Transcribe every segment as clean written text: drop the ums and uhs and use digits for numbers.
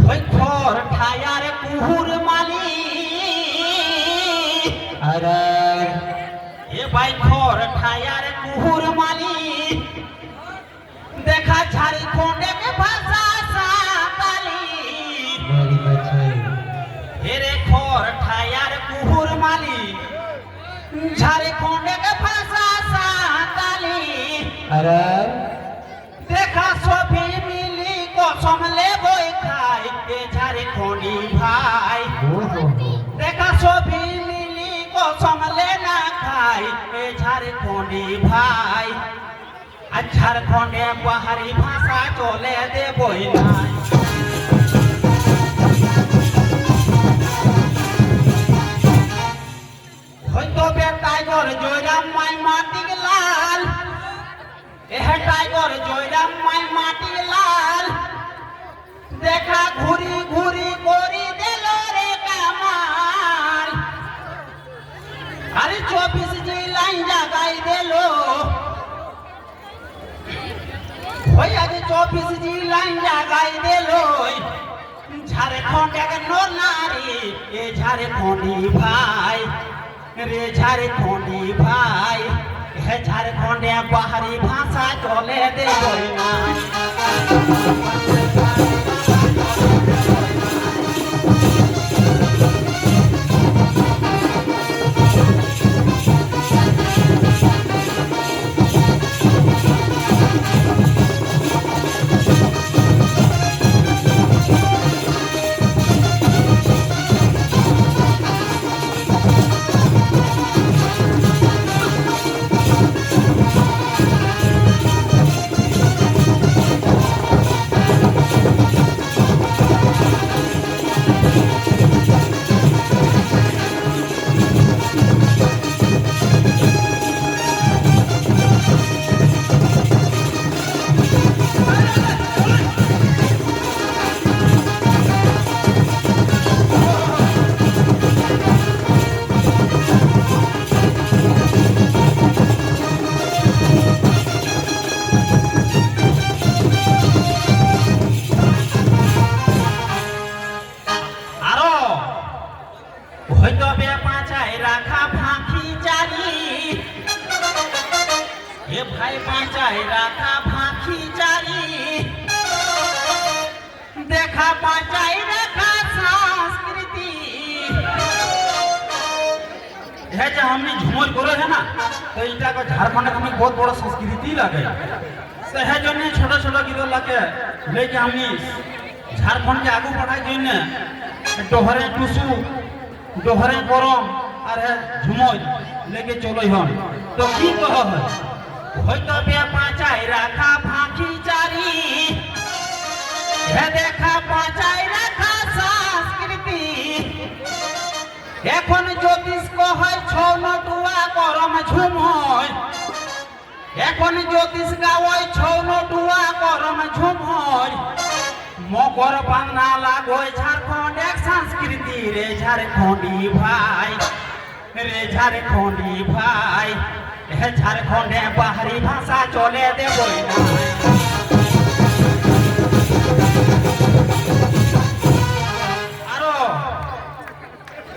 ওই খর ঠায়ার কুহুর মালি আরে এ ভাই খর ঠায়ার কুহুর মালি দেখা ঝাড়খণ্ডে ভাষা সাঁতালি very much হেরে খর ঠায়ার কুহুর মালি ঝাড়খণ্ডে ভাষা সাঁতালি আরে দেখা সবই মিলি কসম লে বই খাই এ ঝাড়খণ্ডি ভাই দেখা সবই মিলি কসম লে না খাই এ ঝাড়খণ্ডি ভাই আর ঝাড়খণ্ডে পাহাড়ি ভাষা চলে দেবই নাই হয়তো বে টাইগর জয়রাম মাই মাটি লাল এহ টাইগর জয়রাম মাই মাটি লাল দেখা ঘুরি ঘুরি করি দিল রে কামাল আরে 24 জি লাইন জাগাই দিল ওই আজ 24 জি লাইন জাগাই দিল ঝাড়খণ্ড এক নারী এ ঝাড়খণ্ডি ভাই রে ঝাড়খণ্ডি ভাই হে ঝাড়খণ্ডে পাহাড়ি ভাষা চলে দেবই না হয়তো বে পাঁচায় রাখা ফাঁকি জারি এ ভাই পাঁচায় রাখা ফাঁকি জারি দেখা পাঁচায় রাখা সংস্কৃতি है जो हमने झूमर करे है ना तो इटा को झारखंड में बहुत बड़ा संस्कृति लगे से है जो ने छोटा छोटा गिरो लगे लेके हमने झारखंड के आगू बढ़ाई जो ने डोहरे टुसु डोहरे गरम और है झुमर लेके चलो हन तो की कह है হয়তো বে পাঁচাই রাখা ফাঁকি জারি হে দেখা পাঁচাই রাখা সংস্কৃতি এখন জ্যোতিষ কয় ছৌ নটুয়া গরম ঝুময় এখন জ্যোতিষ গাওয় ছৌ নটুয়া গরম ঝুময় মকর বাংলা লাগোয় ঝাড়খণ্ড এক সংস্কৃতি রে ঝাড়খণ্ডি ভাই রে ঝাড়খণ্ডি ভাই হে ঝাড়খণ্ডে পাহাড়ি ভাষা চলে দেবই না আরো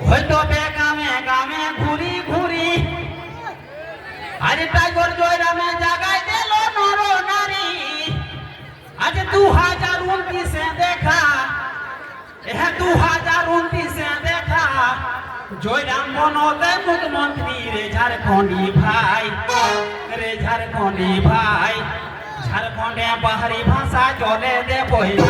হয়তো বে গামে গামে ঘুরি ঘুরি আরে টাইগর জয়রামে জাগাই দিল নর নারী আজ 2029 দেখা এ 2029 দেখা জয়রাম বনতে মুখ্যমন্ত্রী রে ঝাড়খণ্ডি ভাই রে ঝাড়খণ্ডি ভাই ঝাড়খণ্ডে পাহাড়ি ভাষা চলে দেবই না